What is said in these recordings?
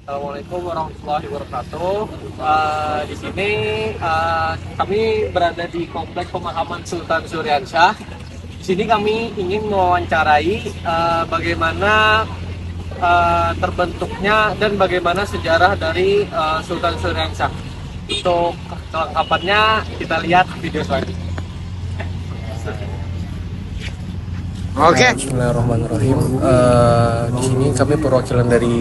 Assalamualaikum warahmatullahi wabarakatuh. Di sini kami berada di Kompleks Pemakaman Sultan Syuriansyah. Di sini kami ingin mewawancarai bagaimana terbentuknya dan bagaimana sejarah dari Sultan Syuriansyah. Untuk kelengkapannya kita lihat video selanjutnya. Oke. Bismillahirrahmanirrahim. Di sini kami perwakilan dari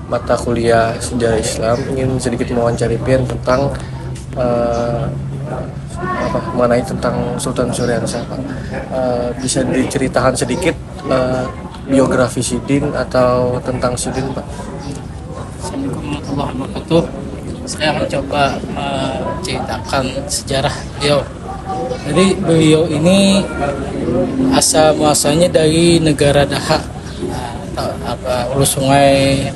mata kuliah sejarah Islam ingin sedikit mewawancari Pian tentang mengenai tentang Sultan Syuriansyah. Bisa diceritakan sedikit biografi Sidin atau tentang Sidin, Pak? Assalamualaikum warahmatullahi wabarakatuh. Saya akan coba menceritakan sejarah beliau. Jadi beliau ini asal muasalnya dari negara Daha, hulu sungai,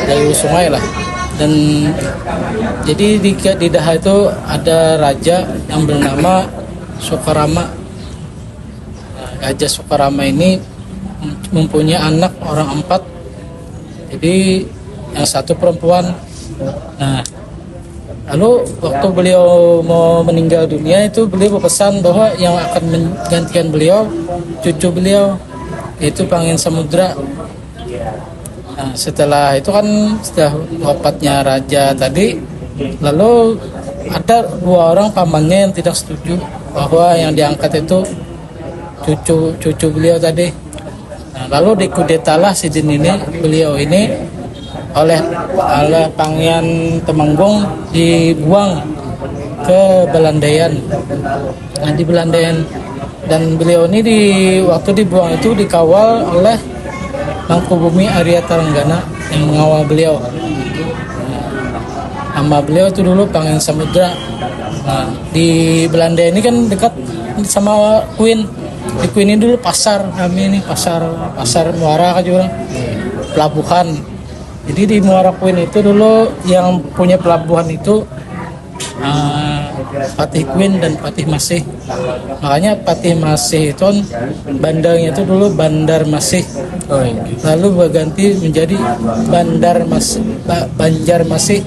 dari hulu sungai lah. Dan jadi di Daha itu ada raja yang bernama Sukarama. Raja Sukarama ini mempunyai anak orang 4. Jadi yang satu perempuan. Nah, lalu waktu beliau mau meninggal dunia itu beliau berpesan bahwa yang akan menggantikan beliau cucu beliau, yaitu Pangeran Samudra. Nah, setelah itu kan setelah wafatnya raja tadi, lalu ada 2 orang pamannya yang tidak setuju bahwa yang diangkat itu cucu beliau tadi. Nah, lalu dikudetalah Sidin ini, beliau ini oleh Pangeran Temenggung dibuang ke Belandaian. Nah, di Belandaian, dan beliau ini waktu dibuang itu dikawal oleh Mangkubumi Arya Taranggana yang mengawal beliau. Nama beliau itu dulu Pangeran Samudra. Nah, di Belanda ini kan dekat sama Queen. Di Queen ini dulu pasar, kami ini pasar Muara kan juga, pelabuhan. Jadi di Muara Queen itu dulu yang punya pelabuhan itu Patih Queen dan Patih Masih. Makanya Patih Masih itu bandarnya itu dulu Bandar Masih. Lalu berganti menjadi Banjar Masih.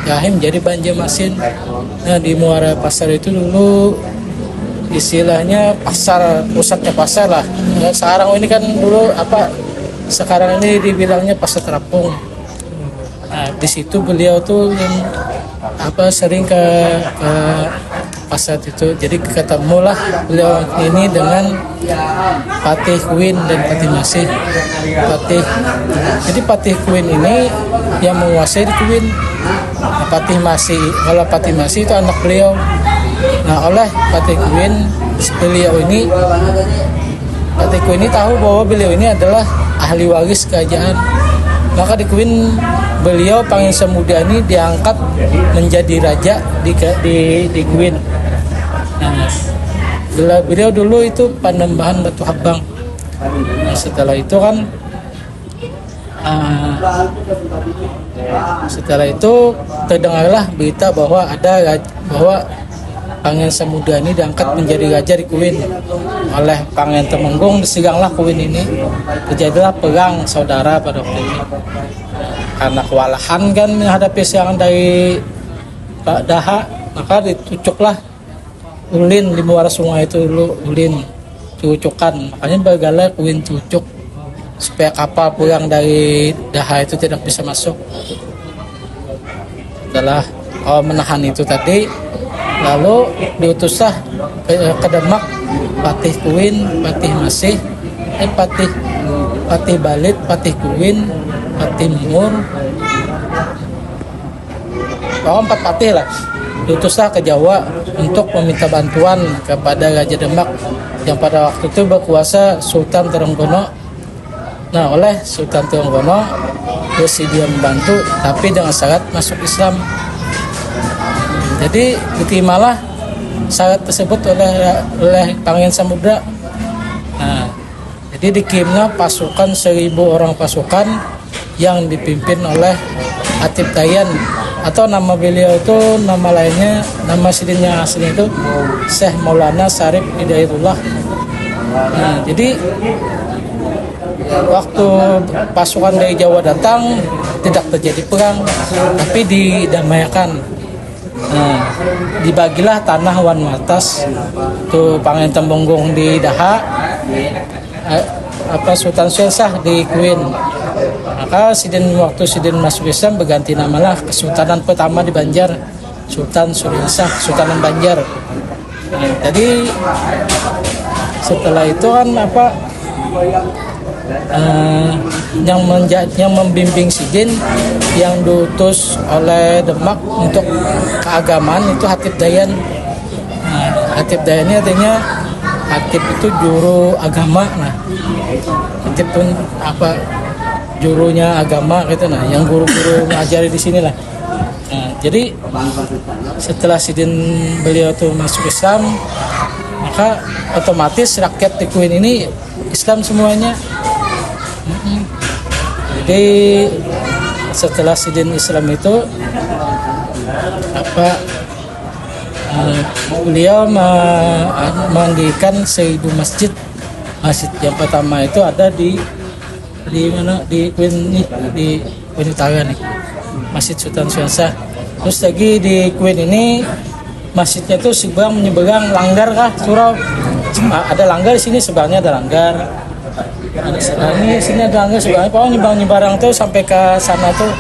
Yahim menjadi Banjarmasin. Nah, di Muara Pasar itu dulu istilahnya pasar, pusatnya pasar lah. Nah, sekarang ini kan dulu sekarang ini dibilangnya pasar terapung. Nah, di situ beliau tuh yang sering ke pasar itu. Jadi ketemulah beliau ini dengan Patih Queen dan Patih Masih. Jadi Patih Queen ini yang menguasai di Queen. Patih Masih, kalau Patih Masih itu anak beliau. Nah, oleh Patih Queen ini tahu bahwa beliau ini adalah ahli waris kerajaan. Maka di Queen beliau Pangeran Samudra ini diangkat menjadi raja di Queen. Nah, beliau dulu itu Panembahan Batu Habang. Nah, setelah itu kan terdengarlah berita bahwa Pangeran Samudra ini diangkat menjadi raja di Queen oleh Pangeran Temenggung. Disiganglah Queen ini, terjadilah perang saudara pada waktu itu. Karena kewalahan kan menghadapi serangan dari Pak Daha, maka ditucuklah ulin di muara sungai itu dulu, ulin cucukan. Makanya bagalah Queen tucuk supaya kapal pulang dari Daha itu tidak bisa masuk. Setelah menahan itu tadi, lalu diutuslah ke Demak Patih Queen, Patih Masih, Patih Balit, Patih Queen, Patih Mur, 4 patih lah. Diutuslah ke Jawa untuk meminta bantuan kepada Raja Demak yang pada waktu itu berkuasa Sultan Trenggono. Nah, oleh Sultan Trenggono bersedia membantu, tapi dengan syarat masuk Islam. Jadi diterimalah syarat tersebut oleh Pangeran Samudra. Nah, jadi dikirimlah pasukan 1.000 orang pasukan yang dipimpin oleh Atib Tayan, atau nama beliau itu nama lainnya, nama Sidinnya asli itu Syekh Maulana Syarif Hidayatullah. Nah, jadi waktu pasukan dari Jawa datang tidak terjadi perang, tapi didamaikan. Nah, dibagilah tanah Wan Watas tuh Pangen Tembonggong di Daha, Sultan Syahsah di Kuin. Maka waktu Sidin masuk Islam berganti namalah Kesultanan pertama di Banjar, Sultan Syahsah, Sultanan Banjar. Nah, jadi setelah itu kan yang membimbing Sidin yang diutus oleh Demak untuk keagamaan itu Hatib Dayan. Nah, Hatib Dayan ini artinya Hatib itu juru agama. Nah, Hatib pun jurunya agama gitu. Nah, yang guru-guru ngajari di sini lah. Nah, jadi setelah Sidin beliau tuh masuk Islam, maka otomatis rakyat di Kuin ini Islam semuanya. Jadi setelah Sidin Islam itu beliau mendirikan 1000 masjid. Masjid yang pertama itu ada di mana di Kuin Utara nih, Masjid Sultan Syahsah. Terus lagi di Kuin ini masjidnya itu menyeberang langgar kah surau. Ada langgar di sini, sebelahnya ada langgar. Ada sini ada langgar sebelahnya. Pokoknya nyebarang tuh sampai ke sana tuh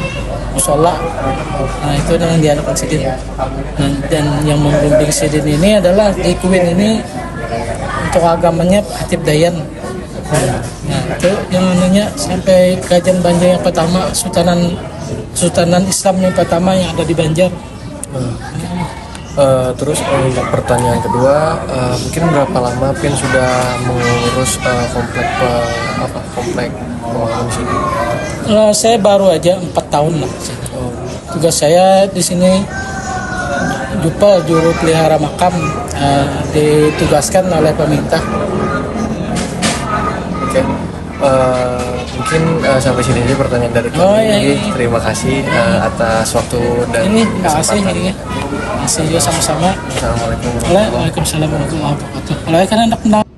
musola. Nah, itu yang diadakan Sidin. Dan yang membimbing Sidin ini adalah di Kuin ini untuk agamanya Hatib Dayan. Nah, itu yang sampai kerajaan Banjar yang pertama, Sultanan Islam yang pertama yang ada di Banjar. Terus untuk pertanyaan kedua, mungkin berapa lama Pin sudah mengurus komplek pemakaman di sini? Saya baru aja 4 tahun lah. Tugas saya di sini juru pelihara makam, ditugaskan oleh pemerintah. Oke. Mungkin sampai sini aja pertanyaan dari kami. Iya. Terima kasih atas waktu dan Kasih sama-sama. Assalamualaikum. Waalaikumsalam warahmatullahi wabarakatuh.